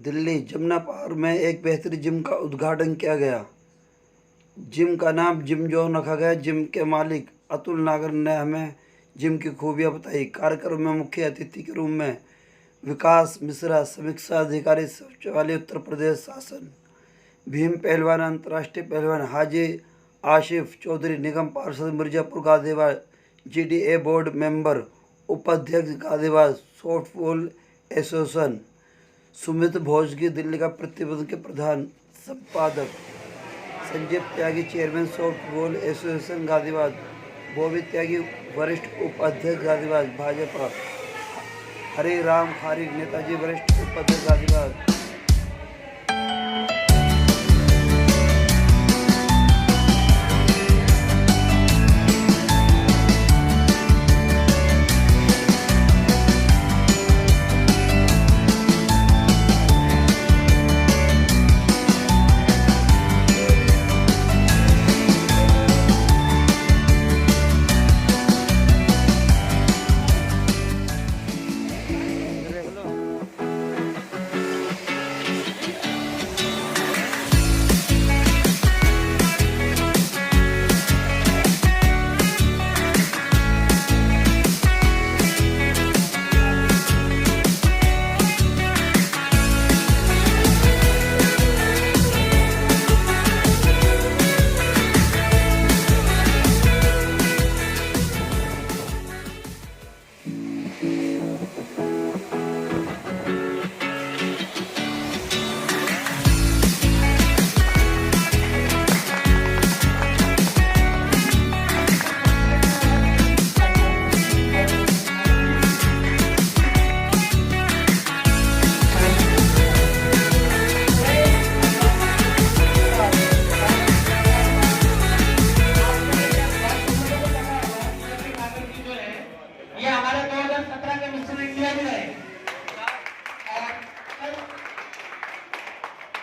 Delhi Jamuna park में एक बेहतरीन जिम का उद्घाटन किया गया। जिम का नाम जिम जोन रखा गया। जिम के मालिक अतुल नागर ने हमें जिम की खूबियां बताई। कार्यक्रम में मुख्य अतिथि के रूप में विकास मिश्रा, समीक्षा अधिकारी सचिवालय उत्तर प्रदेश शासन, भीम पहलवान, अंतर्राष्ट्रीय पहलवान हाजी आशिफ चौधरी, निगम पार्षद Mirzapur Ghaziabad, GDA board member, उपाध्यक्ष गाजियाबाद सॉफ्टबॉल एसोसिएशन, सुमित भोजगी, दिल्ली का प्रतिबंध के प्रधान संपादक, Sanjay Tyagi, chairman softball association Ghaziabad, Bobby Tyagi, वरिष्ठ उपाध्यक्ष गाजियाबाद भाजपा, हरे राम खारिक, नेताजी वरिष्ठ उपाध्यक्ष गाजियाबाद।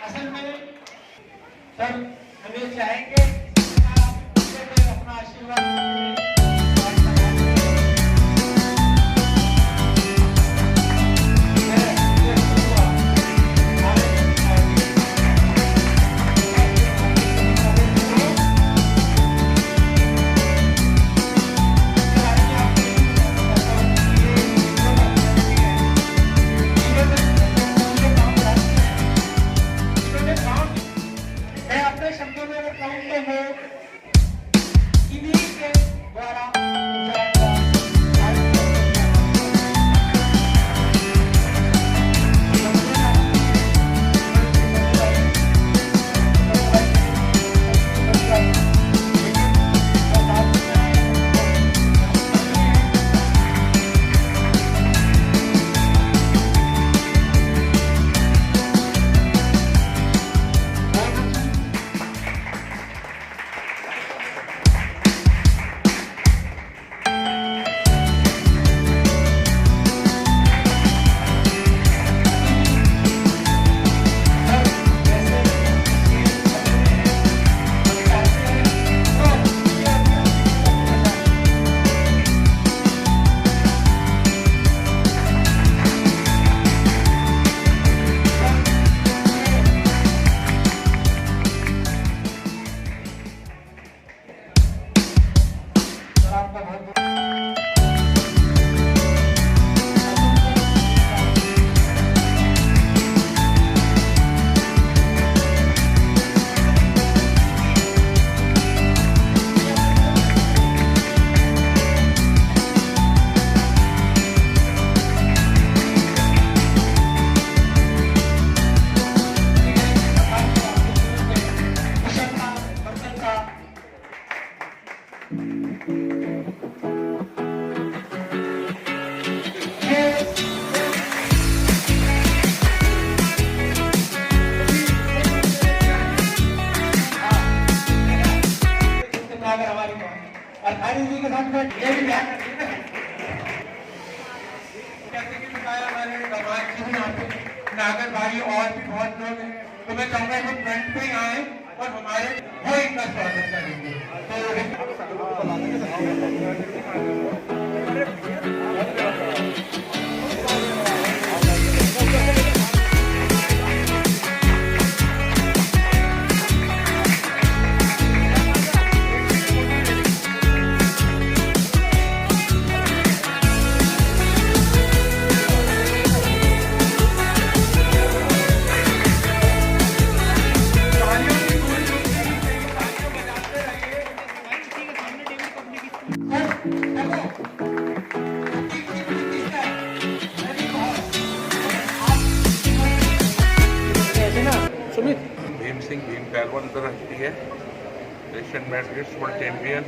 असल में सर हमें चाहेंगे अपना आशीर्वाद जी के साथ में ये भी ध्यान रखिए जैसे कि बताया हमारे समाज के भी यहाँ पे नागर भाई और भी बहुत लोग हैं, तो मैं चाहूंगा कि फ्रंट पे आए और हमारे वो इनका स्वागत करेंगे। तो भीम सिंह भीम पहलवान अंतर्राष्ट्रीय एशियन मेडलिस्ट वर्ल्ड चैंपियन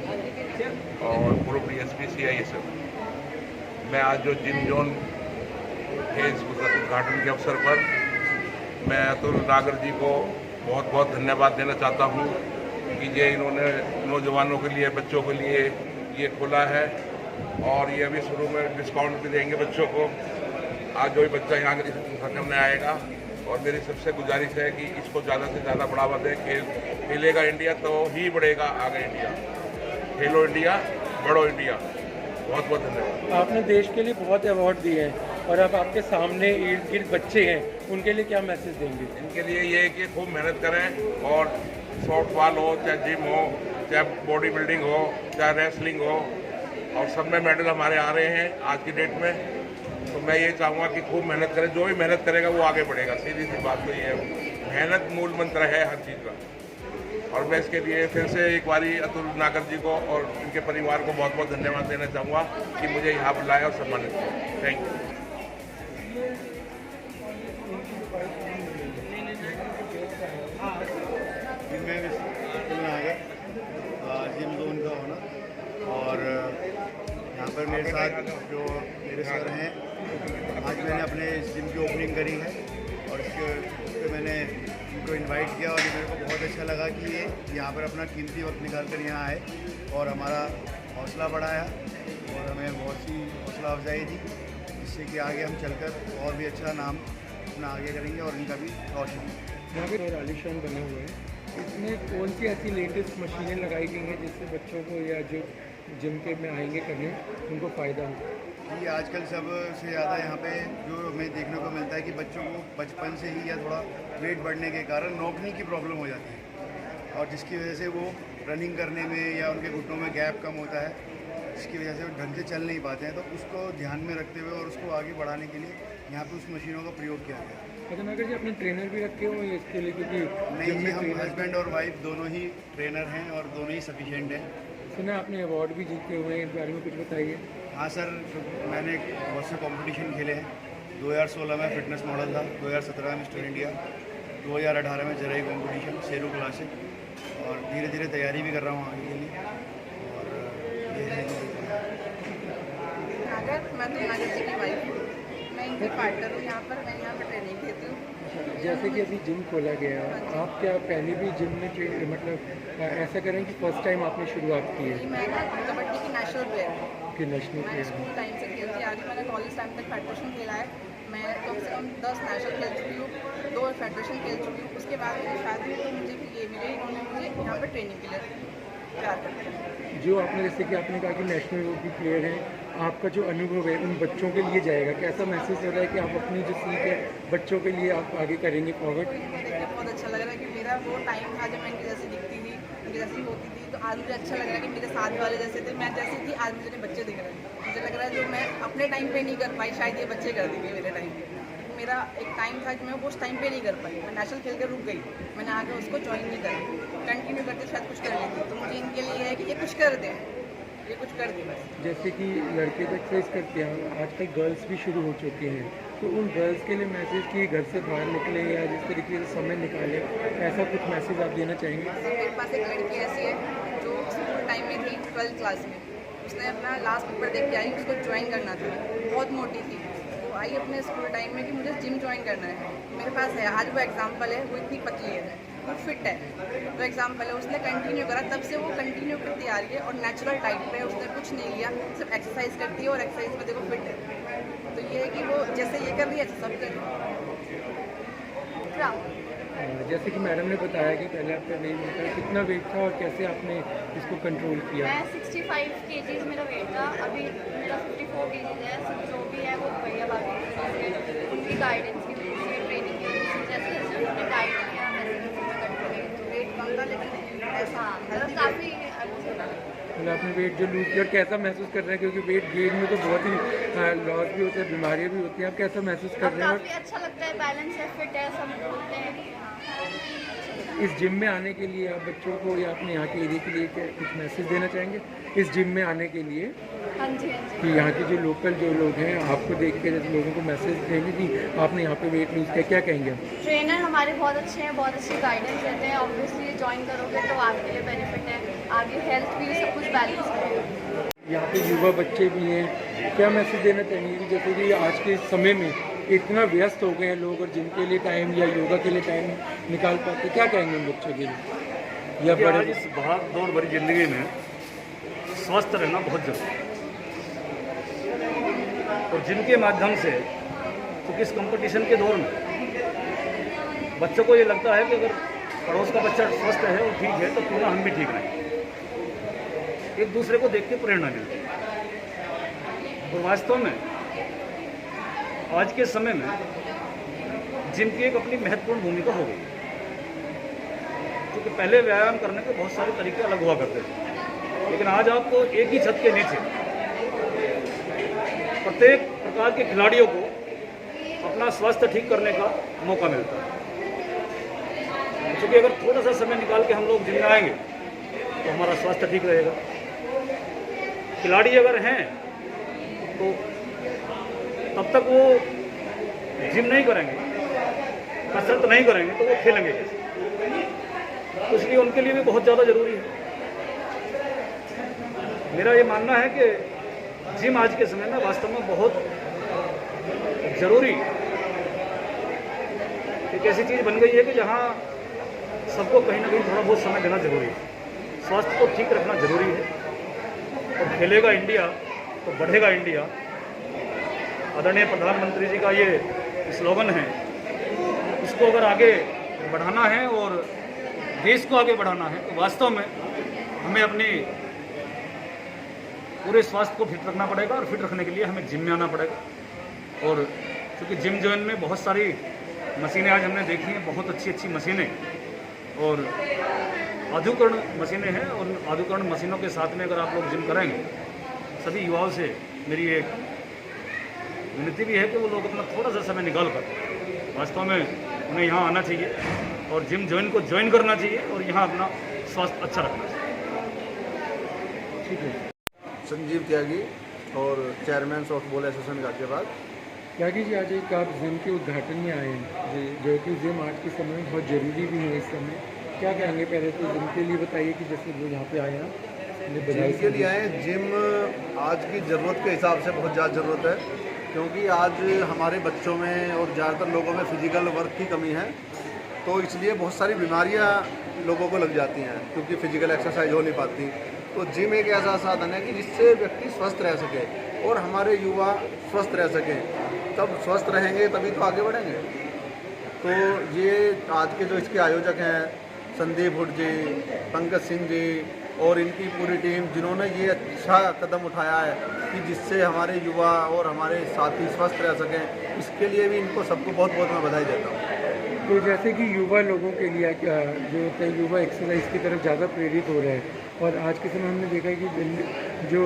और पूर्व DSP CISF। मैं आज जो जिम जोन के इस उद्घाटन के अवसर पर मैं अतुल नागर जी को बहुत बहुत धन्यवाद देना चाहता हूँ कि ये इन्होंने नौजवानों के लिए, बच्चों के लिए ये खोला है और ये अभी शुरू में डिस्काउंट भी देंगे बच्चों को। आज जो भी बच्चा यहाँ करने आएगा, और मेरी सबसे गुजारिश है कि इसको ज़्यादा से ज़्यादा बढ़ावा दें। खेलेगा इंडिया तो ही बढ़ेगा आगे इंडिया। खेलो इंडिया, बढ़ो इंडिया। बहुत बहुत धन्यवाद। आपने देश के लिए बहुत अवार्ड दिए हैं और अब आपके सामने इर्द गिर्द बच्चे हैं, उनके लिए क्या मैसेज देंगे? इनके लिए ये है कि खूब मेहनत करें और शॉर्ट बॉल हो, चाहे जिम हो, चाहे बॉडी बिल्डिंग हो, चाहे रेसलिंग हो, और सब में मेडल हमारे आ रहे हैं आज की डेट में। तो मैं ये चाहूँगा कि खूब मेहनत करें। जो भी मेहनत करेगा वो आगे बढ़ेगा। सीधी सी बात तो ये है, मेहनत मूल मंत्र है हर चीज़ का। और मैं इसके लिए फिर से एक बारी अतुल नागर जी को और इनके परिवार को बहुत बहुत धन्यवाद देना चाहूँगा कि मुझे यहाँ बुलाया और सम्मानित किया। Thank you. मैं अतुल नागर, जिम जोन का होना, और यहाँ पर मेरे साथ जो मेरे सर हैं, आज मैंने अपने जिम की ओपनिंग करी है और इसके मैंने उनको इनवाइट किया और मेरे को बहुत अच्छा लगा कि ये यहाँ पर अपना कीमती वक्त निकाल कर यहाँ आए और हमारा हौसला बढ़ाया और हमें बहुत सी हौसला अफजाई दी, जिससे कि आगे हम चलकर और भी अच्छा नाम अपना आगे करेंगे और इनका भी रोशन। यहाँ पे आलिशान बने हुए हैं, इसमें कौन सी ऐसी लेटेस्ट मशीनें लगाई गई हैं जिससे बच्चों को या जो जिम के में आएंगे करने उनको फ़ायदा हो? कि आजकल सबसे ज़्यादा यहाँ पे जो हमें देखने को मिलता है कि बच्चों को बचपन से ही या थोड़ा वेट बढ़ने के कारण नौकनी की प्रॉब्लम हो जाती है और जिसकी वजह से वो रनिंग करने में या उनके घुटनों में गैप कम होता है, जिसकी वजह से वो ढंग से चल नहीं पाते हैं। तो उसको ध्यान में रखते हुए और उसको आगे बढ़ाने के लिए यहाँ पे उस मशीनों का प्रयोग किया गया है। अच्छा नागर जी, अपने ट्रेनर भी रखे हुए हैं इसके लिए? क्योंकि नहीं जी, हम हस्बैंड और वाइफ दोनों ही ट्रेनर हैं और दोनों ही सफिशिएंट हैं। सुना आपने अवार्ड भी जीते हुए हैं, इस बारे में कुछ बताइए। हाँ सर, मैंने बहुत से कंपटीशन खेले हैं। 2016 में फिटनेस मॉडल था, 2017 में मिस्टर इंडिया, 2018 में जराई कंपटीशन शेरू क्लासिक, और धीरे धीरे तैयारी भी कर रहा हूँ आगे के लिए। और ये है नागर, मैं तो नागर जी की वाइफ हूँ, मैं इनकी पार्टनर हूँ यहाँ पर। मैं यहाँ पर ट्रेनिंग देती हूँ। जैसे कि अभी जिम खोला गया है, आप क्या पहले भी जिम में मतलब ऐसा करें कि फर्स्ट टाइम आपने शुरुआत की है? मैं ना कबड्डी की नेशनल प्लेयर हूँ। कि नेशनल मैं प्लेयर? स्कूल टाइम से खेलती आ रही हूँ। मैंने कॉलेज टाइम तक फेडरेशन खेला है। मैं कम से कम 10 नेशनल खेल चुकी हूँ, 2 फेडरेशन खेल चुकी हूँ। उसके बाद मेरी शादी हुई तो मुझे भी ये मिले, इन्होंने मुझे यहाँ पर ट्रेनिंग के लिए तैयार कर दिया। जो आपने जैसे कि आपने कहा कि नेशनल भी प्लेयर हैं, आपका जो अनुभव है उन बच्चों के लिए जाएगा, कैसा महसूस हो रहा है कि आप अपनी जो सीख है बच्चों के लिए आप आगे करेंगे फॉरवर्ड? मुझे देख के बहुत अच्छा लग रहा है कि मेरा वो टाइम था जब मैं इनकी जैसी दिखती थी, इनकी जैसी होती थी। तो आज मुझे अच्छा लग रहा है कि मेरे साथ वाले जैसे थे, मैं जैसी थी, आज मुझे बच्चे दिख रहे हैं। मुझे लग रहा है जो मैं अपने टाइम पे नहीं कर पाई, शायद ये बच्चे कर देंगे मेरे टाइम पे। मेरा एक टाइम था कि मैं वो उस टाइम पे नहीं कर पाई। मैं नेशनल खेल कर रुक गई, मैंने आगे उसको ज्वाइन नहीं करा, कंटिन्यू करते शायद कुछ कर लेती। तो मुझे इनके लिए है कि ये कुछ कर दें, ये कुछ कर दें बस। जैसे कि लड़के तो एक्सरसाइज करते हैं, आजकल गर्ल्स भी शुरू हो चुकी हैं, तो उन गर्ल्स के लिए मैसेज कि घर से बाहर निकले या जिस तरीके से समय निकालें, ऐसा कुछ मैसेज आप देना चाहेंगे? मेरे पास एक लड़की ऐसी है जो स्कूल टाइम में थी, 12th क्लास में। उसने अपना लास्ट पेपर देख के आई, उसको ज्वाइन करना था। बहुत मोटी थी, वो आई अपने स्कूल टाइम में कि मुझे जिम ज्वाइन करना है। मेरे पास है आज वो एग्जाम्पल है, वो इतनी पतली है, वो फिट है, तो एग्जाम्पल है। उसने कंटिन्यू करा, तब से वो कंटिन्यू करती आ रही है और नेचुरल टाइप पे उसने कुछ नहीं लिया, सिर्फ एक्सरसाइज करती है और एक्सरसाइज में देखो फिट है। तो ये है कि वो जैसे ये कर रही है सब कर रही है। जैसे कि मैडम ने बताया कि पहले आपका वेट था, कितना वेट था और कैसे आपने इसको कंट्रोल किया? मैं 65 kg मेरा वेट था, अभी मेरा 54 kg है। सब जो भी है वो भैया बाकी उनकी गाइडेंस की वजह से, ट्रेनिंग की वजह से, जैसे जैसे उन्होंने गाइड किया वैसे मैं कंट्रोल की। वेट कम था लेकिन ऐसा मतलब काफ़ी अच्छा। मतलब आपने वेट जो लूज किया और कैसा महसूस कर रहे हैं? क्योंकि वेट गेन में तो बहुत ही लॉस भी होता है, बीमारियाँ भी होती हैं, आप कैसा महसूस कर रहे हैं? काफ़ी अच्छा लगता है, बैलेंस है, फिट है, सब बोलते हैं कि हाँ अच्छा लगता है। इस जिम में आने के लिए आप बच्चों को या अपने यहाँ के एरिया के लिए क्या कुछ मैसेज देना चाहेंगे इस जिम में आने के लिए? हाँ जी, हाँ जी। कि यहाँ के जो लोकल जो लोग हैं आपको देख के जैसे लोगों को मैसेज देंगे कि आपने यहाँ पे वेट लूज़ किया, क्या कहेंगे आप? ट्रेनर हमारे बहुत अच्छे हैं, बहुत अच्छी गाइडेंस देते हैं। ऑब्वियसली ज्वाइन करोगे तो आपके लिए बेनिफिट है, आगे हेल्थ भी सब कुछ बैलेंस रहेगा। यहाँ पे युवा बच्चे भी हैं, क्या मैसेज देना चाहेंगे कि जैसे कि आज के समय में इतना व्यस्त हो गए हैं लोग और जिम के लिए टाइम या योगा के लिए टाइम निकाल पाते, क्या कहेंगे उन बच्चों के लिए या बड़े? आज इस भाग दौड़ भरी जिंदगी में स्वस्थ रहना बहुत जरूरी है और जिम के माध्यम से क्योंकि इस कंपटीशन के दौर में बच्चों को ये लगता है कि अगर पड़ोस का बच्चा स्वस्थ है और ठीक है तो क्यों ना हम भी ठीक रहें। एक दूसरे को देख के प्रेरणा मिलती है और वास्तव में आज के समय में जिम की एक अपनी महत्वपूर्ण भूमिका हो गई, क्योंकि पहले व्यायाम करने के बहुत सारे तरीके अलग हुआ करते थे, लेकिन आज आपको एक ही छत के नीचे प्रत्येक प्रकार के खिलाड़ियों को अपना स्वास्थ्य ठीक करने का मौका मिलता है। क्योंकि अगर थोड़ा सा समय निकाल के हम लोग जिम में आएंगे तो हमारा स्वास्थ्य ठीक रहेगा। खिलाड़ी अगर हैं तो तब तक वो जिम नहीं करेंगे, कसरत नहीं करेंगे तो वो खेलेंगे कैसे? तो इसलिए उनके लिए भी बहुत ज़्यादा ज़रूरी है। मेरा ये मानना है कि जिम आज के समय में वास्तव में बहुत ज़रूरी एक ऐसी चीज़ बन गई है कि जहाँ सबको कहीं ना कहीं थोड़ा बहुत समय देना जरूरी है। स्वास्थ्य को ठीक रखना जरूरी है और खेलेगा इंडिया तो बढ़ेगा इंडिया। आदरणीय प्रधानमंत्री जी का ये स्लोगन है, इसको अगर आगे बढ़ाना है और देश को आगे बढ़ाना है तो वास्तव में हमें अपने पूरे स्वास्थ्य को फिट रखना पड़ेगा और फिट रखने के लिए हमें जिम में आना पड़ेगा। और क्योंकि जिम जॉइन में बहुत सारी मशीनें आज हमने देखी हैं, बहुत अच्छी अच्छी मशीनें और आधुकरण मशीनें हैं और आधुकरण मशीनों के साथ में अगर आप लोग जिम करेंगे, सभी युवाओं से मेरी एक विनती भी है कि वो लोग अपना थोड़ा सा समय निकाल कर वास्तव में उन्हें यहाँ आना चाहिए और जिम जॉइन को ज्वाइन करना चाहिए और यहाँ अपना स्वास्थ्य अच्छा रखना चाहिए। ठीक है। संजीव त्यागी और chairman softball association Ghaziabad. Tyagi ji, आज एक आप जिम के उद्घाटन में आए हैं जो कि जिम आज के समय में बहुत ज़रूरी भी है। इस समय क्या कहेंगे? पहले तो जिम के लिए बताइए कि जैसे लोग यहाँ पे आए हैं, जिम के लिए आए। जिम आज की ज़रूरत के हिसाब से बहुत ज़्यादा ज़रूरत है, क्योंकि आज हमारे बच्चों में और ज़्यादातर लोगों में फिजिकल वर्क की कमी है, तो इसलिए बहुत सारी बीमारियां लोगों को लग जाती हैं क्योंकि फिजिकल एक्सरसाइज हो नहीं पाती। तो जिम एक ऐसा साधन है कि जिससे व्यक्ति स्वस्थ रह सके और हमारे युवा स्वस्थ रह सकें। तब स्वस्थ रहेंगे तभी तो आगे बढ़ेंगे। तो ये आज के जो इसके आयोजक हैं संदीप हुड जी, पंकज सिंह जी और इनकी पूरी टीम, जिन्होंने ये अच्छा कदम उठाया है कि जिससे हमारे युवा और हमारे साथी स्वस्थ रह सकें, इसके लिए भी इनको सबको बहुत बहुत मैं बधाई देता हूँ। तो जैसे कि युवा लोगों के लिए जो होता है, युवा एक्सरसाइज की तरफ ज़्यादा प्रेरित हो रहे हैं और आज के समय हमने देखा है कि जो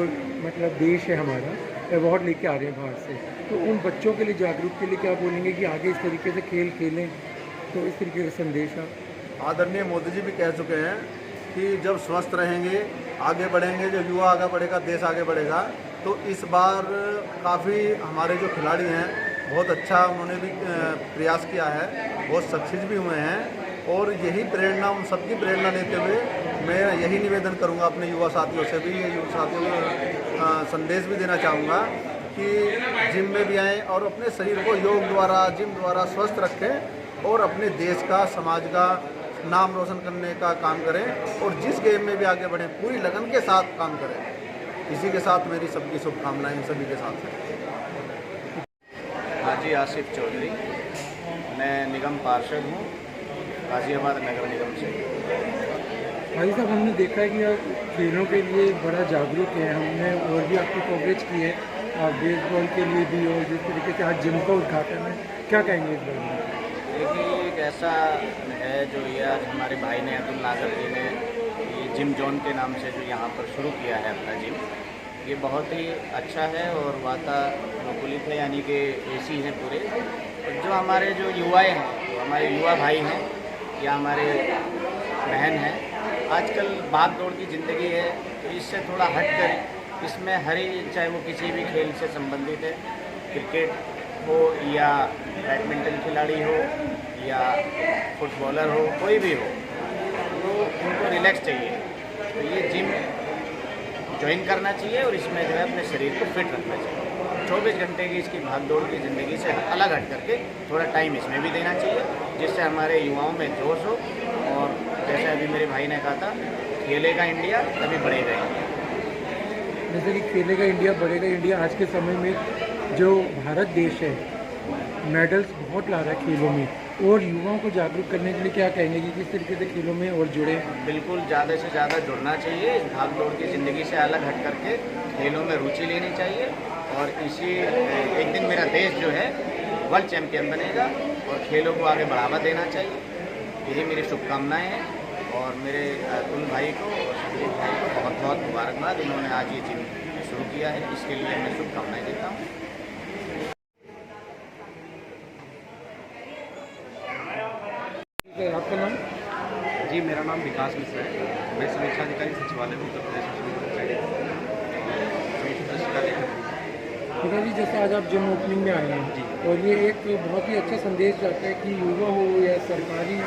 मतलब देश है हमारा अवार्ड लेके आ रहे हैं बाहर से, तो उन बच्चों के लिए जागरूक के लिए क्या बोलेंगे कि आगे इस तरीके से खेल खेलें? तो इस तरीके का संदेश आप। आदरणीय मोदी जी भी कह चुके हैं कि जब स्वस्थ रहेंगे आगे बढ़ेंगे, जब युवा आगे बढ़ेगा देश आगे बढ़ेगा। तो इस बार काफ़ी हमारे जो खिलाड़ी हैं बहुत अच्छा उन्होंने भी प्रयास किया है, बहुत सक्सेस भी हुए हैं और यही प्रेरणा, उन सबकी प्रेरणा लेते हुए मैं यही निवेदन करूंगा अपने युवा साथियों से भी, युवा साथियों को संदेश भी देना चाहूँगा कि जिम में भी आएँ और अपने शरीर को योग द्वारा, जिम द्वारा स्वस्थ रखें और अपने देश का, समाज का नाम रोशन करने का काम करें और जिस गेम में भी आगे बढ़ें पूरी लगन के साथ काम करें। इसी के साथ मेरी सबकी शुभकामनाएं सभी के साथ हैं। हाजी आसिफ चौधरी, मैं निगम पार्षद हूँ गाजियाबाद नगर निगम से। भाई साहब, हमने देखा है कि आप खेलों के लिए बड़ा जागरूक है, हमने और भी आपकी कवरेज की है, आप बेसबॉल के लिए भी और जिस तरीके से आज जिम का उद्घाटन है, क्या कहेंगे इस बारे में? देखिए, एक ऐसा है जो ये आज हमारे भाई ने अतुल नागर जी ने ये जिम जोन के नाम से जो यहाँ पर शुरू किया है अपना जिम, ये बहुत ही अच्छा है और वातानुकूलित है, यानी कि एसी है पूरे। और जो हमारे जो युवाएं हैं, जो हमारे युवा भाई हैं या हमारे बहन है। आजकल भाग दौड़ की ज़िंदगी है, तो इससे थोड़ा हटकर इसमें हर ही, चाहे वो किसी भी खेल से संबंधित है, क्रिकेट हो या बैडमिंटन खिलाड़ी हो या फुटबॉलर हो, कोई भी हो, तो उनको रिलैक्स चाहिए। तो ये जिम ज्वाइन करना चाहिए और इसमें जो है अपने शरीर को फिट रखना चाहिए। 24 घंटे की इसकी भागदौड़ की ज़िंदगी से अलग हट करके थोड़ा टाइम इसमें भी देना चाहिए, जिससे हमारे युवाओं में जोश हो। और जैसे अभी मेरे भाई ने कहा था, खेलेगा इंडिया तभी बढ़ेगा इंडिया। जैसे कि खेलेगा इंडिया बढ़ेगा इंडिया, आज के समय में जो भारत देश है मेडल्स बहुत ला रहा है खेलों में, और युवाओं को जागरूक करने के लिए क्या कहेंगे कि किस तरीके से खेलों में और जुड़े? बिल्कुल ज़्यादा से ज़्यादा जुड़ना चाहिए, इस भाग दौड़ की ज़िंदगी से अलग हट करके खेलों में रुचि लेनी चाहिए। और इसी एक दिन मेरा देश जो है वर्ल्ड चैम्पियन बनेगा और खेलों को आगे बढ़ावा देना चाहिए। यही मेरी शुभकामनाएं हैं। और मेरे अतुल भाई को और संदीप भाई को बहुत बहुत मुबारकबाद, इन्होंने आज ये जिम शुरू किया है, इसके लिए मैं शुभकामनाएं देता हूँ। आपका नाम? जी, मेरा नाम विकास मिश्रा है। मैं समीक्षा अधिकारी सचिवालय में उत्तर प्रदेश जी, जैसे आज आप जिम ओपनिंग में आए हैं, और ये एक बहुत ही अच्छा संदेश जाता है कि युवा हो या सरकारी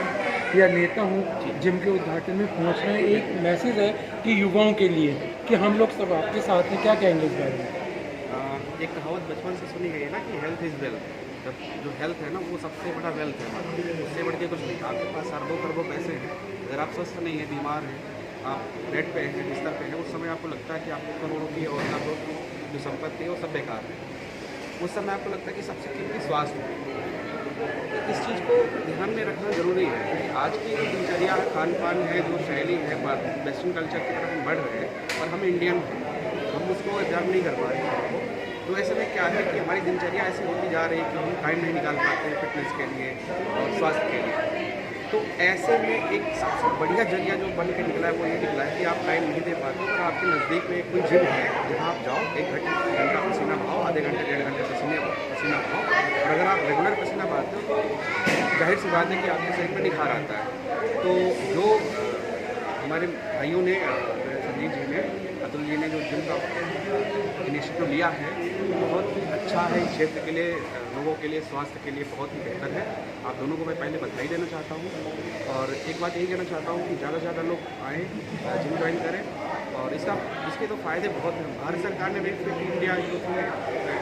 या नेता हो, जिम के उद्घाटन में पहुंचना है। एक मैसेज है कि युवाओं के लिए कि हम लोग सब आपके साथ हैं, क्या कहेंगे इस बारे में? एक कहावत बचपन से सुनी गई है ना कि हेल्थ इज़ वेल्थ। जो हेल्थ है ना, वो सबसे बड़ा वेल्थ है हमारा, उससे बढ़ के कुछ नहीं। आपके पास अरबों खरबों पैसे हैं, अगर आप स्वस्थ नहीं है, बीमार हैं, आप बेड पे हैं, बिस्तर पे हैं, उस समय आपको लगता है कि आपको करोड़ों की और अरबों की जो संपत्ति है वो सब बेकार है। उस समय आपको लगता है कि सबसे कीमती स्वास्थ्य है। तो इस चीज़ को ध्यान में रखना ज़रूरी है कि आज की जो दिनचर्या खान पान है, जो शैली है, वेस्टर्न कल्चर की तरफ हम बढ़ रहे हैं और हम इंडियन हैं, हम उसको एग्जाम नहीं कर पा रहे हैं। तो ऐसे में क्या है कि हमारी दिनचर्या ऐसी होती जा रही है कि हम टाइम नहीं निकाल पाते हैं फिटनेस के लिए और स्वास्थ्य के लिए। तो ऐसे में एक सबसे बढ़िया जरिया जो बन के निकला है वो ये निकला है कि आप टाइम नहीं दे पाते और आपके नज़दीक में कोई जिम है जहाँ आप जाओ, 1 घंटा पसीना बहाओ, आधे घंटे 1.5 घंटे पसीना बहाओ। और अगर आप रेगुलर पसीना बहाते हो तो जाहिर सी बात है कि आपके शरीर में निखार आता है। तो जो हमारे भाइयों ने, संदीप जी ने, अतुल जी ने जो जिम का इनिशिएटिव लिया है, बहुत ही अच्छा है इस क्षेत्र के लिए, लोगों के लिए, स्वास्थ्य के लिए बहुत ही बेहतर है। आप दोनों को मैं पहले बधाई देना चाहता हूँ। और एक बात यही कहना चाहता हूँ कि ज़्यादा से ज़्यादा लोग आएँ, जिम ज्वाइन करें। और इसके तो फ़ायदे बहुत हैं। भारत सरकार ने भी फिट इंडिया यूथ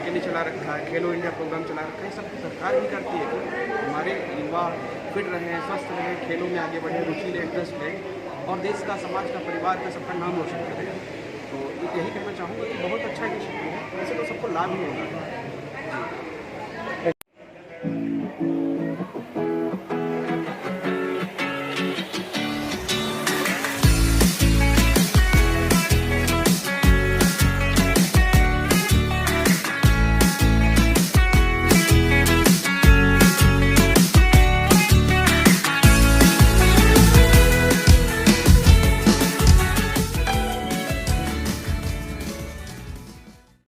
के लिए चला रखा है, खेलो इंडिया प्रोग्राम चला रखा है। सब सरकार ही करती है कि हमारे युवा फिट रहें, स्वस्थ रहें, खेलों में आगे बढ़ें, रुचि लें, इंटरेस्ट लें और देश का, समाज का, परिवार का, सबका नाम रोशन करें। तो यही कहना चाहूँगा कि बहुत अच्छा इनिशिएटिव है, वैसे तो सबको लाभ ही होगा। जी।